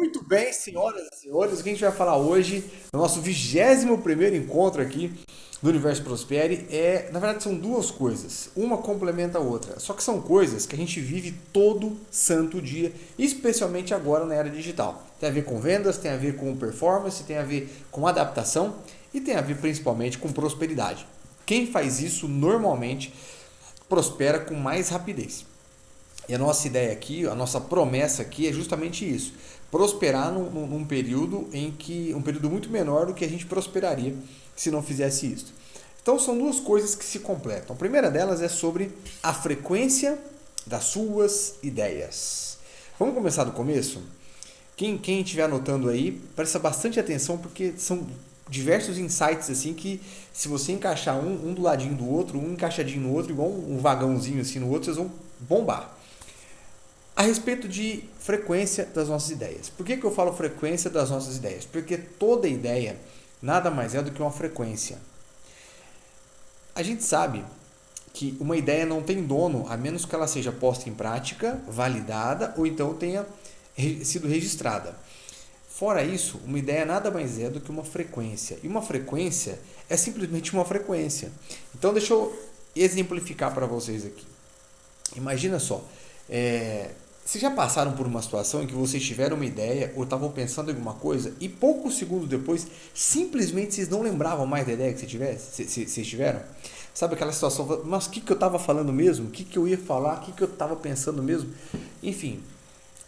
Muito bem, senhoras e senhores, o que a gente vai falar hoje, no nosso 21º encontro aqui do Universo Prospere, na verdade são duas coisas, uma complementa a outra, só que são coisas que a gente vive todo santo dia, especialmente agora na era digital. Tem a ver com vendas, tem a ver com performance, tem a ver com adaptação e tem a ver principalmente com prosperidade. Quem faz isso normalmente prospera com mais rapidez. E a nossa ideia aqui, a nossa promessa aqui é justamente isso: prosperar num período um período muito menor do que a gente prosperaria se não fizesse isso. Então são duas coisas que se completam. A primeira delas é sobre a frequência das suas ideias. Vamos começar do começo? Quem estiver anotando aí, presta bastante atenção porque são diversos insights assim que se você encaixar um do ladinho do outro, um encaixadinho no outro, igual um vagãozinho assim no outro, vocês vão bombar. A respeito de frequência das nossas ideias. Por que eu falo frequência das nossas ideias? Porque toda ideia nada mais é do que uma frequência. A gente sabe que uma ideia não tem dono a menos que ela seja posta em prática, validada ou então tenha sido registrada. Fora isso, uma ideia nada mais é do que uma frequência. E uma frequência é simplesmente uma frequência. Então deixa eu exemplificar para vocês aqui. Imagina só, vocês já passaram por uma situação em que vocês tiveram uma ideia ou estavam pensando em alguma coisa e poucos segundos depois, simplesmente vocês não lembravam mais da ideia que vocês tiveram? Sabe aquela situação, mas o que eu estava falando mesmo? O que eu ia falar? O que eu estava pensando mesmo? Enfim,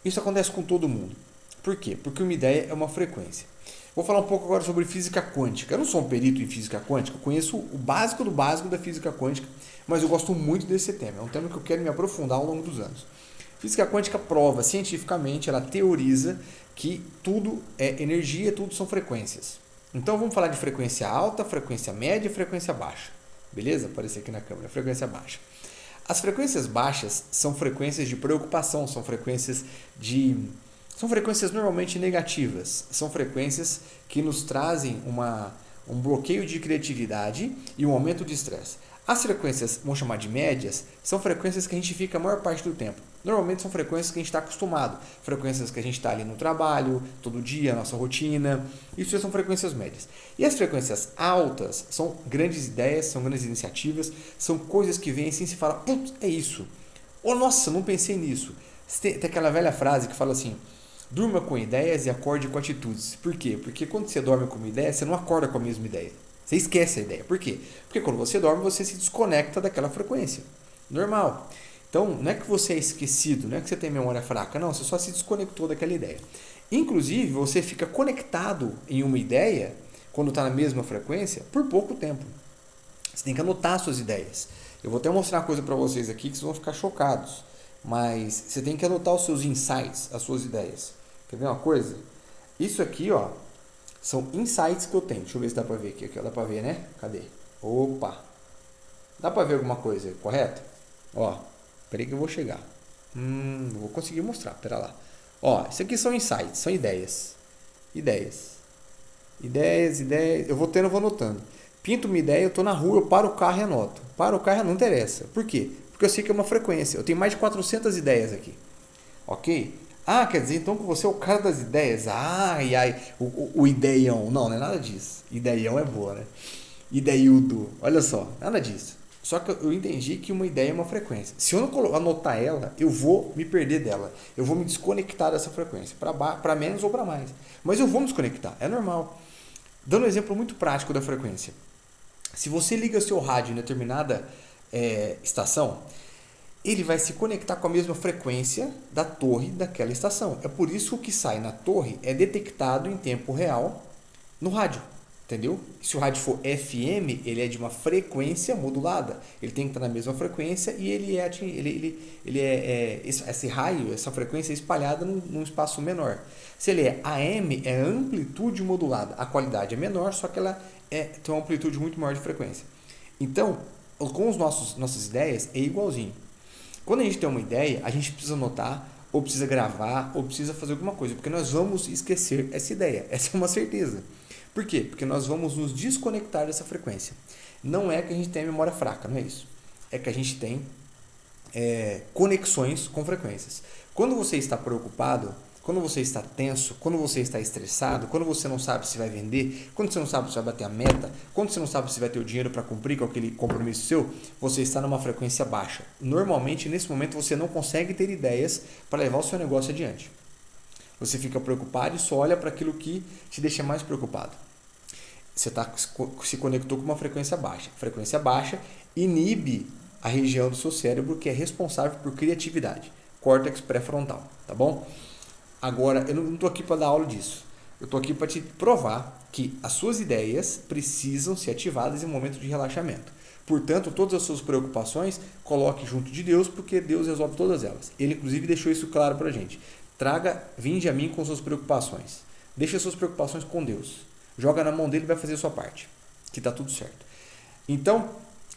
isso acontece com todo mundo. Por quê? Porque uma ideia é uma frequência. Vou falar um pouco agora sobre física quântica. Eu não sou um perito em física quântica, eu conheço o básico do básico da física quântica, mas eu gosto muito desse tema. É um tema que eu quero me aprofundar ao longo dos anos. Física quântica prova cientificamente, ela teoriza que tudo é energia, tudo são frequências. Então vamos falar de frequência alta, frequência média e frequência baixa. Beleza? Aparecer aqui na câmera, frequência baixa. As frequências baixas são frequências de preocupação, são frequências normalmente negativas, são frequências que nos trazem um bloqueio de criatividade e um aumento de estresse. As frequências, vamos chamar de médias, são frequências que a gente fica a maior parte do tempo. Normalmente são frequências que a gente está acostumado, frequências que a gente está ali no trabalho, todo dia, nossa rotina, isso já são frequências médias. E as frequências altas são grandes ideias, são grandes iniciativas, são coisas que vêm assim e se fala, putz, é isso. Oh, nossa, não pensei nisso. Tem aquela velha frase que fala assim, durma com ideias e acorde com atitudes. Por quê? Porque quando você dorme com uma ideia, você não acorda com a mesma ideia. Você esquece a ideia. Por quê? Porque quando você dorme, você se desconecta daquela frequência. Normal. Então, não é que você é esquecido, não é que você tem memória fraca, não, você só se desconectou daquela ideia. Inclusive, você fica conectado em uma ideia, quando está na mesma frequência, por pouco tempo. Você tem que anotar suas ideias. Eu vou até mostrar uma coisa para vocês aqui que vocês vão ficar chocados. Mas você tem que anotar os seus insights, as suas ideias. Quer ver uma coisa? Isso aqui, ó, são insights que eu tenho. Deixa eu ver se dá para ver aqui. Dá para ver, né? Cadê? Opa! Dá para ver alguma coisa, correto? Ó, peraí que eu vou chegar. Não vou conseguir mostrar, pera lá. Ó, isso aqui são insights, são ideias. Ideias. Ideias. Eu vou anotando. Pinto uma ideia, eu tô na rua, eu paro o carro e anoto. Paro o carro e não interessa. Por quê? Porque eu sei que é uma frequência. Eu tenho mais de 400 ideias aqui. Ok? Ah, quer dizer então que você é o cara das ideias. O ideião. Não é nada disso. Ideião é boa, né? Ideiudo. Olha só, nada disso. Só que eu entendi que uma ideia é uma frequência. Se eu não anotar ela, eu vou me perder dela. Eu vou me desconectar dessa frequência. Para menos ou para mais. Mas eu vou me desconectar. É normal. Dando um exemplo muito prático da frequência. Se você liga seu rádio em determinada estação, ele vai se conectar com a mesma frequência da torre daquela estação. É por isso que o que sai na torre é detectado em tempo real no rádio. Entendeu? Se o rádio for FM, ele é de uma frequência modulada. Ele tem que estar na mesma frequência e esse raio, essa frequência é espalhada num espaço menor. Se ele é AM, é amplitude modulada. A qualidade é menor, só que ela tem uma amplitude muito maior de frequência. Então, com nossas ideias, é igualzinho. Quando a gente tem uma ideia, a gente precisa anotar, ou precisa gravar, ou precisa fazer alguma coisa, porque nós vamos esquecer essa ideia. Essa é uma certeza. Por quê? Porque nós vamos nos desconectar dessa frequência. Não é que a gente tem memória fraca, não é isso. É que a gente tem conexões com frequências. Quando você está preocupado quando você está tenso, quando você está estressado, quando você não sabe se vai vender, quando você não sabe se vai bater a meta, quando você não sabe se vai ter o dinheiro para cumprir com aquele compromisso seu, você está numa frequência baixa. Normalmente, nesse momento, você não consegue ter ideias para levar o seu negócio adiante. Você fica preocupado e só olha para aquilo que te deixa mais preocupado. Você se conectou com uma frequência baixa. Frequência baixa inibe a região do seu cérebro que é responsável por criatividade, córtex pré-frontal, tá bom? Agora, eu não estou aqui para dar aula disso. Eu estou aqui para te provar que as suas ideias precisam ser ativadas em um momento de relaxamento. Portanto, todas as suas preocupações, coloque junto de Deus, porque Deus resolve todas elas. Ele, inclusive, deixou isso claro para a gente. Vinde a mim com suas preocupações. Deixe as suas preocupações com Deus. Joga na mão dele e vai fazer a sua parte, que está tudo certo. Então,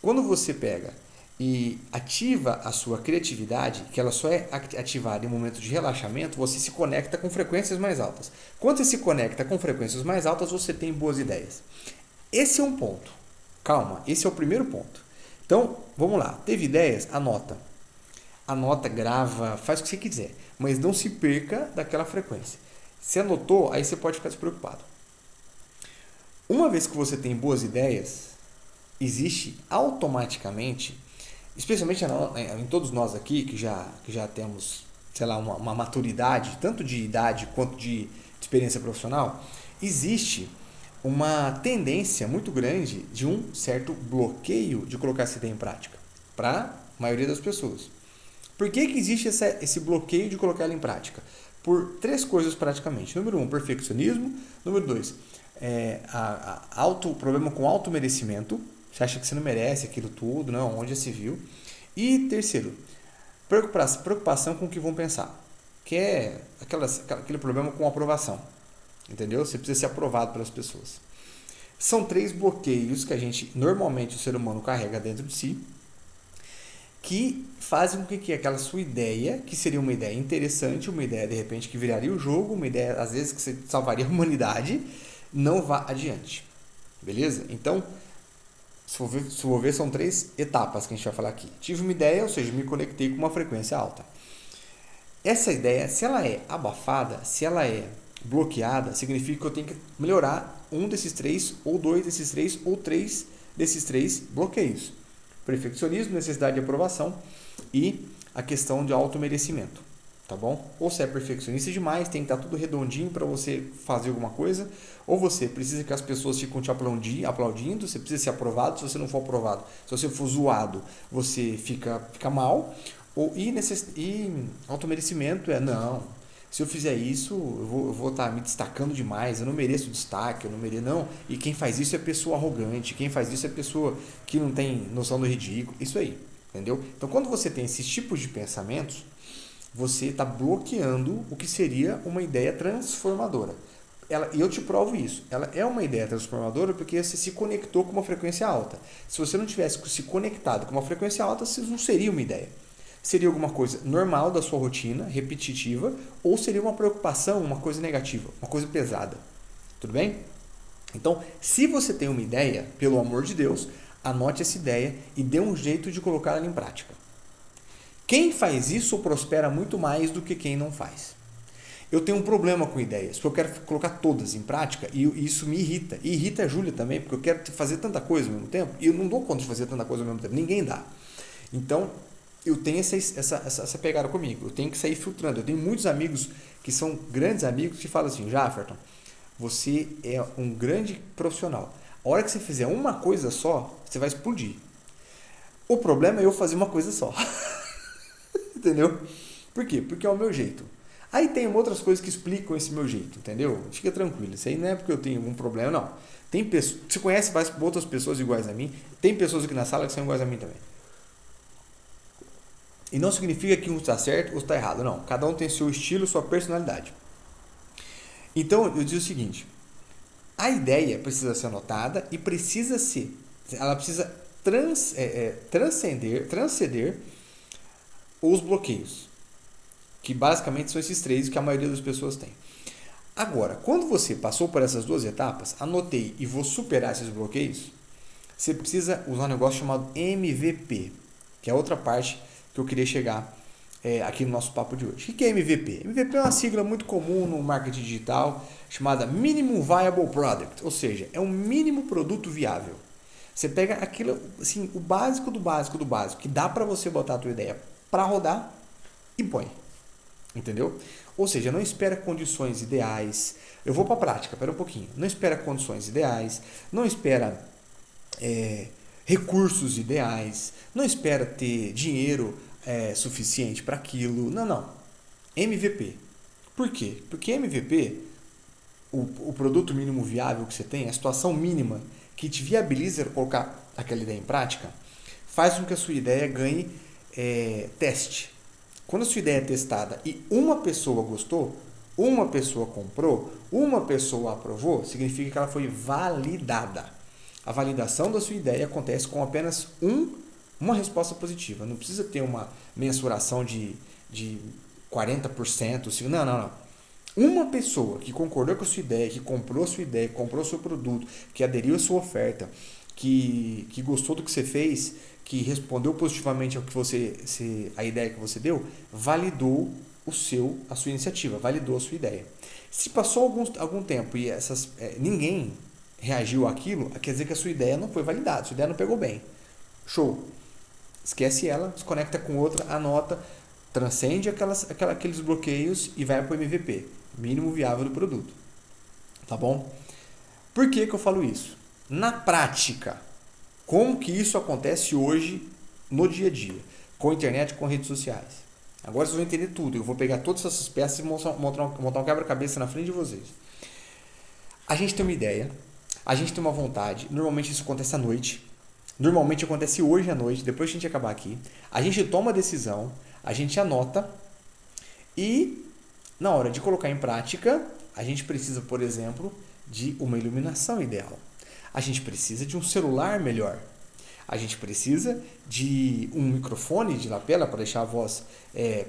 quando você pega e ativa a sua criatividade, que ela só é ativada em momento de relaxamento, você se conecta com frequências mais altas. Quando você se conecta com frequências mais altas, você tem boas ideias. Esse é um ponto. Calma, esse é o primeiro ponto. Então, vamos lá. Teve ideias? Anota. Anota, grava, faz o que você quiser. Mas não se perca daquela frequência. Se anotou, aí você pode ficar despreocupado. Uma vez que você tem boas ideias, existe automaticamente, especialmente em todos nós aqui, que já temos, sei lá, uma maturidade, tanto de idade quanto de experiência profissional, existe uma tendência muito grande de um certo bloqueio de colocar essa ideia em prática, para a maioria das pessoas. Por que existe esse bloqueio de colocar ela em prática? Por três coisas praticamente. Número 1, perfeccionismo. Número 2, problema com auto-merecimento. Você acha que você não merece aquilo tudo, não, onde já se viu. E terceiro, preocupação com o que vão pensar, que é aquele problema com aprovação. Entendeu? Você precisa ser aprovado pelas pessoas. São três bloqueios que normalmente o ser humano carrega dentro de si, que fazem com que aquela sua ideia, que seria uma ideia interessante, uma ideia de repente que viraria o jogo, uma ideia às vezes que você salvaria a humanidade, não vá adiante. Beleza? Então, se for ver, são três etapas que a gente vai falar aqui. Tive uma ideia, ou seja, me conectei com uma frequência alta. Essa ideia, se ela é abafada, se ela é bloqueada, significa que eu tenho que melhorar um desses três, ou dois desses três, ou três desses três bloqueios. Perfeccionismo, necessidade de aprovação e a questão de auto-merecimento, tá bom? Ou você é perfeccionista demais, tem que estar tudo redondinho para você fazer alguma coisa, ou você precisa que as pessoas ficam te aplaudindo, você precisa ser aprovado, se você não for aprovado, se você for zoado, você fica mal, e auto-merecimento não. Se eu fizer isso, eu vou estar me destacando demais, eu não mereço destaque, eu não mereço, não. E quem faz isso é pessoa arrogante, quem faz isso é pessoa que não tem noção do ridículo, isso aí, entendeu? Então, quando você tem esses tipos de pensamentos, você está bloqueando o que seria uma ideia transformadora. E eu te provo isso, ela é uma ideia transformadora porque você se conectou com uma frequência alta. Se você não tivesse se conectado com uma frequência alta, isso não seria uma ideia. Seria alguma coisa normal da sua rotina, repetitiva, ou seria uma preocupação, uma coisa negativa, uma coisa pesada. Tudo bem? Então, se você tem uma ideia, pelo amor de Deus, anote essa ideia e dê um jeito de colocar ela em prática. Quem faz isso prospera muito mais do que quem não faz. Eu tenho um problema com ideias, porque eu quero colocar todas em prática e isso me irrita. E irrita a Júlia também, porque eu quero fazer tanta coisa ao mesmo tempo e eu não dou conta de fazer tanta coisa ao mesmo tempo. Ninguém dá. Então, eu tenho essa pegada comigo. Eu tenho que sair filtrando. Eu tenho muitos amigos que são grandes amigos que falam assim: Jafferton, você é um grande profissional. A hora que você fizer uma coisa só, você vai explodir. O problema é eu fazer uma coisa só. Entendeu? Por quê? Porque é o meu jeito. Aí tem outras coisas que explicam esse meu jeito, entendeu? Fica tranquilo. Isso aí não é porque eu tenho algum problema, não. Tem pessoas, você conhece outras pessoas iguais a mim. Tem pessoas aqui na sala que são iguais a mim também. E não significa que um está certo ou está errado, não. Cada um tem seu estilo, sua personalidade. Então, eu digo o seguinte: a ideia precisa ser anotada e ela precisa transcender os bloqueios, que basicamente são esses três que a maioria das pessoas tem. Agora, quando você passou por essas duas etapas, anotei e vou superar esses bloqueios, você precisa usar um negócio chamado MVP, que é outra parte que eu queria chegar aqui no nosso papo de hoje. O que é MVP? MVP é uma sigla muito comum no marketing digital chamada Minimum Viable Product, ou seja, é um mínimo produto viável. Você pega aquilo, assim, o básico do básico do básico, que dá para você botar a tua ideia para rodar e põe. Entendeu? Ou seja, não espera condições ideais. Eu vou para a prática, espera um pouquinho. Não espera condições ideais, não espera recursos ideais, não espera ter dinheiro suficiente para aquilo. Não, não. MVP. Por quê? Porque MVP, o produto mínimo viável que você tem, a situação mínima que te viabiliza colocar aquela ideia em prática, faz com que a sua ideia ganhe teste. Quando a sua ideia é testada e uma pessoa gostou, uma pessoa comprou, uma pessoa aprovou, significa que ela foi validada. A validação da sua ideia acontece com apenas uma resposta positiva. Não precisa ter uma mensuração de 40%. Não, não, não. Uma pessoa que concordou com a sua ideia, que comprou a sua ideia, que comprou o seu produto, que aderiu à sua oferta, que gostou do que você fez, que respondeu positivamente ao que a ideia que você deu, validou a sua iniciativa, validou a sua ideia. Se passou algum tempo e ninguém reagiu àquilo, quer dizer que a sua ideia não foi validada, a sua ideia não pegou bem. Show! Esquece ela, se conecta com outra, anota, transcende aqueles bloqueios e vai para o MVP, mínimo viável do produto. Tá bom? Por que eu falo isso? Na prática, como que isso acontece hoje no dia a dia, com a internet, com redes sociais? Agora vocês vão entender tudo. Eu vou pegar todas essas peças e montar um quebra-cabeça na frente de vocês. A gente tem uma ideia, a gente tem uma vontade. Normalmente isso acontece à noite. Normalmente acontece hoje à noite, depois que a gente acabar aqui. A gente toma a decisão, a gente anota e na hora de colocar em prática, a gente precisa, por exemplo, de uma iluminação ideal. A gente precisa de um celular melhor. A gente precisa de um microfone de lapela para deixar a voz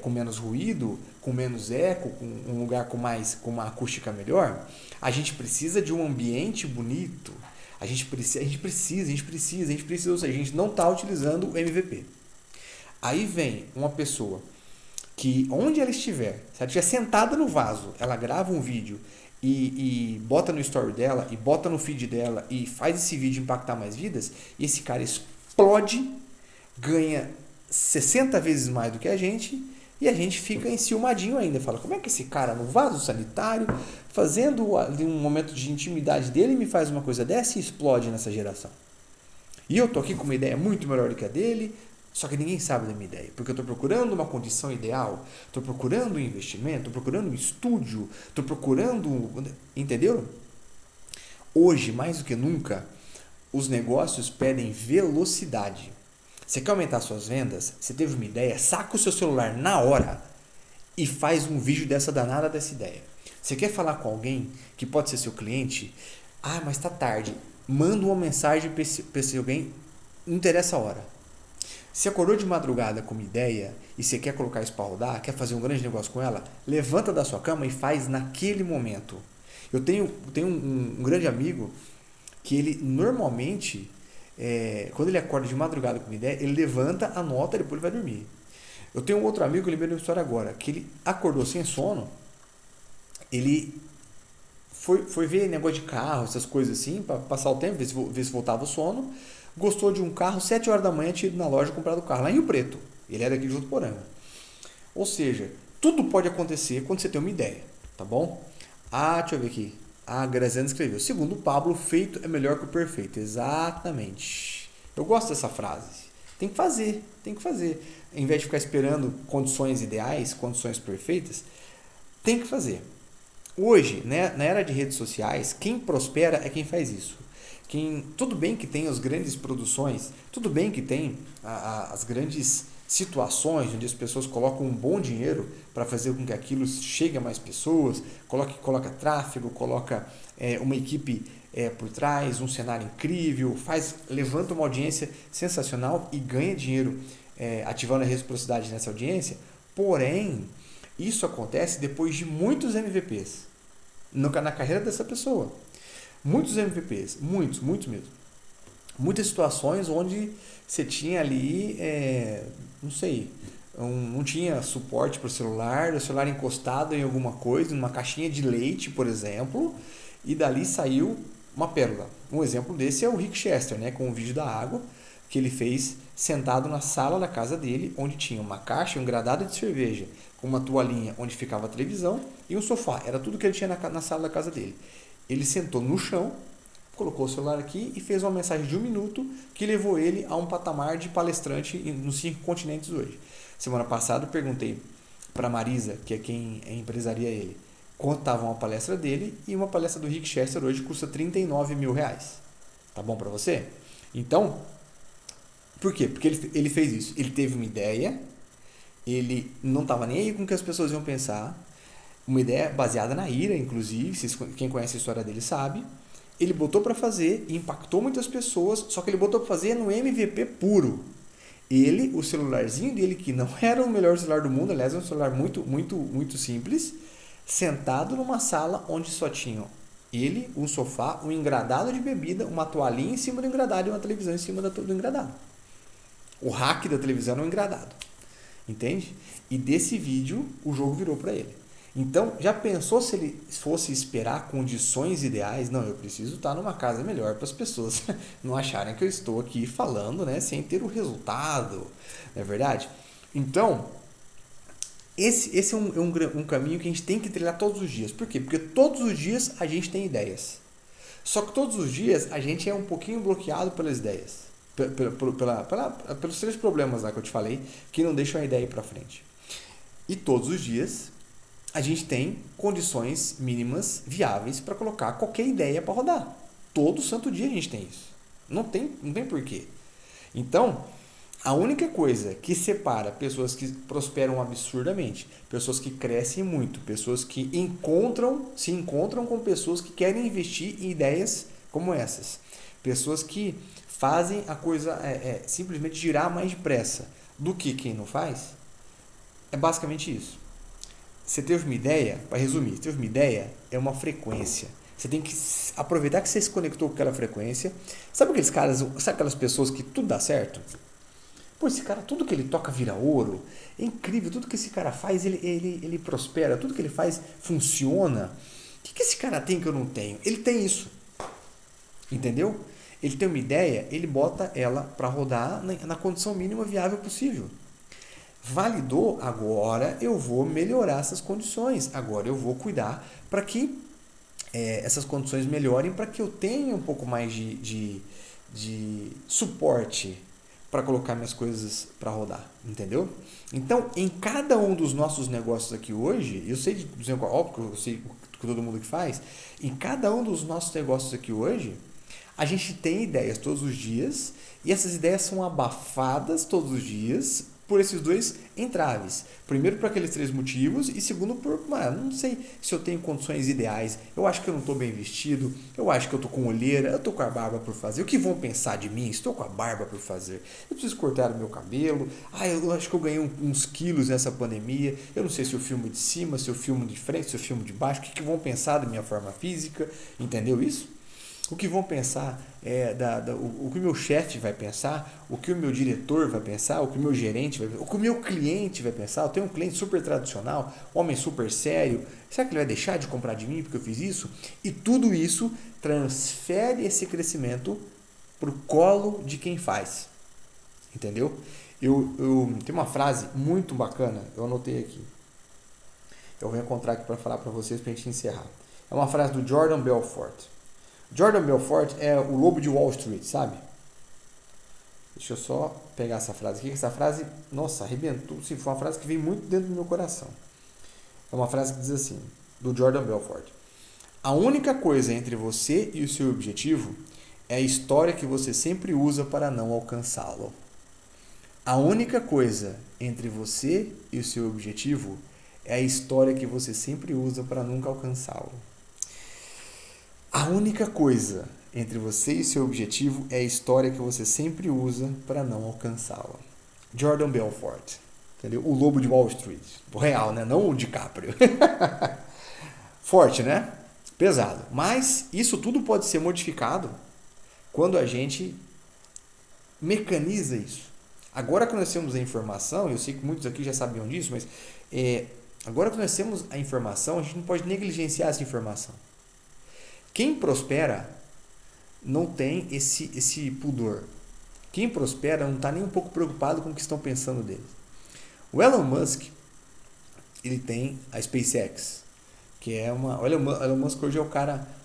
com menos ruído, com menos eco, com um lugar com uma acústica melhor. A gente precisa de um ambiente bonito. A gente precisa, ou seja, a gente não está utilizando o MVP. Aí vem uma pessoa que, onde ela estiver, se ela estiver sentada no vaso, ela grava um vídeo e bota no story dela, e bota no feed dela, e faz esse vídeo impactar mais vidas, e esse cara explode, ganha 60 vezes mais do que a gente, e a gente fica enciumadinho ainda. Fala, como é que esse cara no vaso sanitário, fazendo um momento de intimidade dele, me faz uma coisa dessa e explode nessa geração? E eu tô aqui com uma ideia muito melhor do que a dele, só que ninguém sabe da minha ideia, porque eu estou procurando uma condição ideal, estou procurando um investimento, estou procurando um estúdio, estou procurando... Entenderam? Hoje, mais do que nunca, os negócios pedem velocidade. Você quer aumentar suas vendas? Você teve uma ideia? Saca o seu celular na hora e faz um vídeo dessa danada dessa ideia. Você quer falar com alguém que pode ser seu cliente? Ah, mas está tarde. Manda uma mensagem para esse alguém, não interessa a hora. Se acordou de madrugada com uma ideia e você quer colocar isso para rodar, quer fazer um grande negócio com ela, levanta da sua cama e faz naquele momento. Eu tenho um grande amigo que ele normalmente, quando ele acorda de madrugada com uma ideia, ele levanta, anota e depois ele vai dormir. Eu tenho um outro amigo, eu lembrei de uma história agora, que ele acordou sem sono, ele foi ver negócio de carro, essas coisas assim, para passar o tempo, ver se voltava o sono. Gostou de um carro, 7 horas da manhã, tinha ido na loja comprado o carro, lá em Rio Preto. Ele é daqui de Votuporanga. Ou seja, tudo pode acontecer quando você tem uma ideia, tá bom? Deixa eu ver aqui. A Graziana escreveu, segundo o Pablo, feito é melhor que o perfeito. Exatamente. Eu gosto dessa frase. Tem que fazer, tem que fazer. Em vez de ficar esperando condições ideais, condições perfeitas, tem que fazer. Hoje, né, na era de redes sociais, quem prospera é quem faz isso. Tudo bem que tem as grandes produções, tudo bem que tem as grandes situações onde as pessoas colocam um bom dinheiro para fazer com que aquilo chegue a mais pessoas, coloca tráfego, coloca uma equipe por trás, um cenário incrível, levanta uma audiência sensacional e ganha dinheiro ativando a reciprocidade nessa audiência. Porém, isso acontece depois de muitos MVPs na carreira dessa pessoa. Muitos MVPs, muitos mesmo. Muitas situações onde você tinha ali, não sei, não tinha suporte para o celular encostado em alguma coisa, numa caixinha de leite, por exemplo, e dali saiu uma pérola. Um exemplo desse é o Rick Chester, né, com o vídeo da água que ele fez sentado na sala da casa dele, onde tinha uma caixa, um gradado de cerveja, com uma toalhinha onde ficava a televisão e um sofá. Era tudo que ele tinha na sala da casa dele. Ele sentou no chão, colocou o celular aqui e fez uma mensagem de 1 minuto que levou ele a um patamar de palestrante nos 5 continentes hoje. Semana passada eu perguntei para Marisa, que é quem empresaria ele, quanto estava uma palestra dele, e uma palestra do Rick Chester hoje custa R$39 mil. Tá bom para você? Então, por quê? Porque ele fez isso. Ele teve uma ideia, ele não estava nem aí com o que as pessoas iam pensar, uma ideia baseada na ira, inclusive, quem conhece a história dele sabe. Ele botou para fazer e impactou muitas pessoas, só que ele botou para fazer no MVP puro. Ele, o celularzinho dele, que não era o melhor celular do mundo, aliás, é um celular muito, muito, muito simples, sentado numa sala onde só tinham ele, um sofá, um engradado de bebida, uma toalhinha em cima do engradado e uma televisão em cima do engradado. O rack da televisão é um engradado. Entende? E desse vídeo, o jogo virou para ele. Então, já pensou se ele fosse esperar condições ideais? Não, eu preciso estar numa casa melhor para as pessoas não acharem que eu estou aqui falando, né, sem ter o resultado. Não é verdade? Então, esse é um caminho que a gente tem que trilhar todos os dias. Por quê? Porque todos os dias a gente tem ideias. Só que todos os dias a gente é um pouquinho bloqueado pelas ideias. Pelos 3 problemas lá que eu te falei, que não deixam a ideia ir para frente. E todos os dias a gente tem condições mínimas viáveis para colocar qualquer ideia para rodar. Todo santo dia a gente tem isso. Não tem porquê. Então, a única coisa que separa pessoas que prosperam absurdamente, pessoas que crescem muito, pessoas que se encontram com pessoas que querem investir em ideias como essas, pessoas que fazem a coisa simplesmente girar mais depressa do que quem não faz, é basicamente isso. Você teve uma ideia, para resumir, você teve uma ideia, é uma frequência. Você tem que aproveitar que você se conectou com aquela frequência. Sabe aqueles caras, sabe aquelas pessoas que tudo dá certo? Pô, esse cara, tudo que ele toca vira ouro. É incrível, tudo que esse cara faz, ele prospera, tudo que ele faz funciona. O que esse cara tem que eu não tenho? Ele tem isso. Entendeu? Ele tem uma ideia, ele bota ela para rodar na condição mínima viável possível. Validou, agora eu vou melhorar essas condições. Agora eu vou cuidar para que essas condições melhorem, para que eu tenha um pouco mais de suporte para colocar minhas coisas para rodar, entendeu? Então, em cada um dos nossos negócios aqui hoje, eu sei óbvio que eu sei que todo mundo que faz, em cada um dos nossos negócios aqui hoje, a gente tem ideias todos os dias e essas ideias são abafadas todos os dias por esses 2 entraves. Primeiro, por aqueles 3 motivos e segundo, não sei se eu tenho condições ideais, eu acho que eu não estou bem vestido, eu acho que eu estou com olheira, eu estou com a barba por fazer, o que vão pensar de mim? Estou com a barba por fazer, eu preciso cortar o meu cabelo, eu acho que eu ganhei uns quilos nessa pandemia, eu não sei se eu filmo de cima, se eu filmo de frente, se eu filmo de baixo, o que vão pensar da minha forma física, entendeu isso? O que vão pensar, o que o meu chefe vai pensar, o que o meu diretor vai pensar, o que o meu gerente vai pensar, o que o meu cliente vai pensar. Eu tenho um cliente super tradicional, homem super sério. Será que ele vai deixar de comprar de mim porque eu fiz isso? E tudo isso transfere esse crescimento para o colo de quem faz. Entendeu? Eu tenho uma frase muito bacana, eu anotei aqui. Eu vou encontrar aqui para falar para vocês para a gente encerrar. É uma frase do Jordan Belfort. Jordan Belfort é o lobo de Wall Street, sabe? Deixa eu só pegar essa frase aqui. Essa frase, nossa, arrebentou. Sim, foi uma frase que veio muito dentro do meu coração. É uma frase que diz assim, do Jordan Belfort. A única coisa entre você e o seu objetivo é a história que você sempre usa para não alcançá-lo. A única coisa entre você e o seu objetivo é a história que você sempre usa para nunca alcançá-lo. A única coisa entre você e seu objetivo é a história que você sempre usa para não alcançá-la. Jordan Belfort, entendeu? O lobo de Wall Street. O real, né? Não o DiCaprio. Forte, né? Pesado. Mas isso tudo pode ser modificado quando a gente mecaniza isso. Agora que nós temos a informação, eu sei que muitos aqui já sabiam disso, mas agora que nós temos a informação, a gente não pode negligenciar essa informação. Quem prospera não tem esse pudor. Quem prospera não está nem um pouco preocupado com o que estão pensando dele. O Elon Musk, ele tem a SpaceX, que é uma... O Elon Musk hoje é o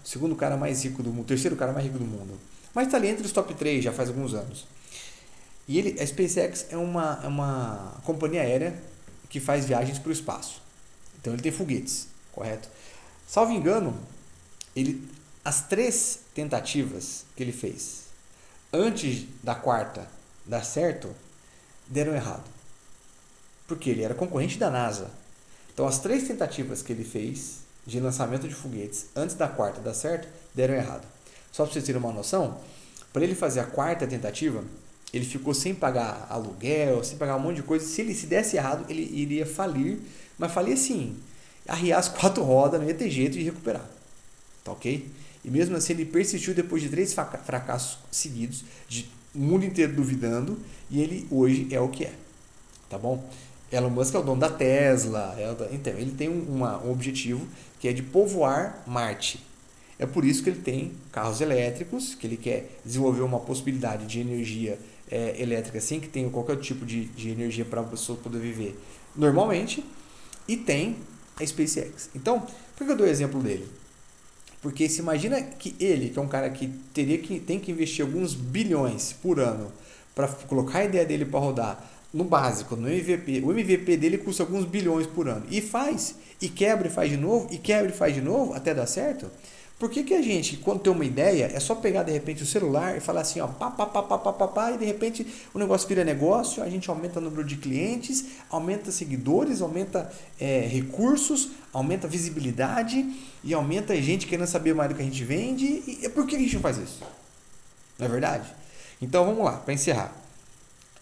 segundo cara mais rico do mundo, o terceiro cara mais rico do mundo. Mas está ali entre os top 3 já faz alguns anos. E a SpaceX é uma companhia aérea que faz viagens para o espaço. Então ele tem foguetes, correto? Salvo engano, as 3 tentativas que ele fez antes da quarta dar certo, deram errado. Porque ele era concorrente da NASA. Então as 3 tentativas que ele fez de lançamento de foguetes antes da quarta dar certo, deram errado. Só para vocês terem uma noção, para ele fazer a quarta tentativa, ele ficou sem pagar aluguel, sem pagar um monte de coisa. Se desse errado, ele iria falir, mas falir assim, arriar as 4 rodas, não ia ter jeito de recuperar. Tá ok? E mesmo assim ele persistiu depois de 3 fracassos seguidos, de o mundo inteiro duvidando, e ele hoje é o que é. Tá bom? Elon Musk é o dono da Tesla, então ele tem um objetivo que é de povoar Marte. É por isso que ele tem carros elétricos, que ele quer desenvolver uma possibilidade de energia elétrica sem que tenha qualquer tipo de energia para a pessoa poder viver normalmente, e tem a SpaceX. Então, por que eu dou o exemplo dele? Porque se imagina que ele, que é um cara que tem que investir alguns bilhões por ano para colocar a ideia dele para rodar no básico, no MVP. O MVP dele custa alguns bilhões por ano. E faz, e quebra e faz de novo, e quebra e faz de novo, até dar certo. Por que a gente, quando tem uma ideia, é só pegar de repente o celular e falar assim, ó, e de repente o negócio vira negócio, a gente aumenta o número de clientes, aumenta seguidores, aumenta recursos, aumenta visibilidade e aumenta a gente querendo saber mais do que a gente vende. E por que a gente não faz isso? Não é verdade? Então vamos lá, para encerrar.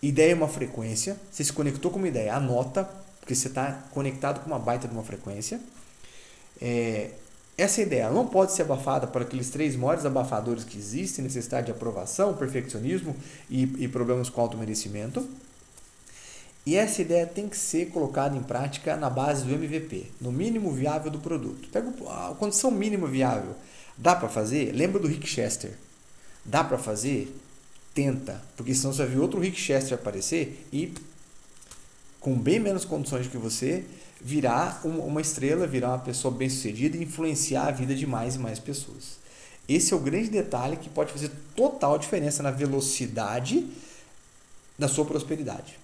Ideia é uma frequência, você se conectou com uma ideia, anota, porque você está conectado com uma baita de uma frequência. Essa ideia não pode ser abafada por aqueles 3 maiores abafadores que existem: necessidade de aprovação, perfeccionismo e problemas com auto-merecimento. E essa ideia tem que ser colocada em prática na base do MVP, no mínimo viável do produto. Pega a condição mínima viável. Dá para fazer? Lembra do Rick Chester. Dá para fazer? Tenta, porque senão você vai ver outro Rick Chester aparecer e, com bem menos condições que você, virar uma estrela, virar uma pessoa bem-sucedida e influenciar a vida de mais e mais pessoas. Esse é o grande detalhe que pode fazer total diferença na velocidade da sua prosperidade.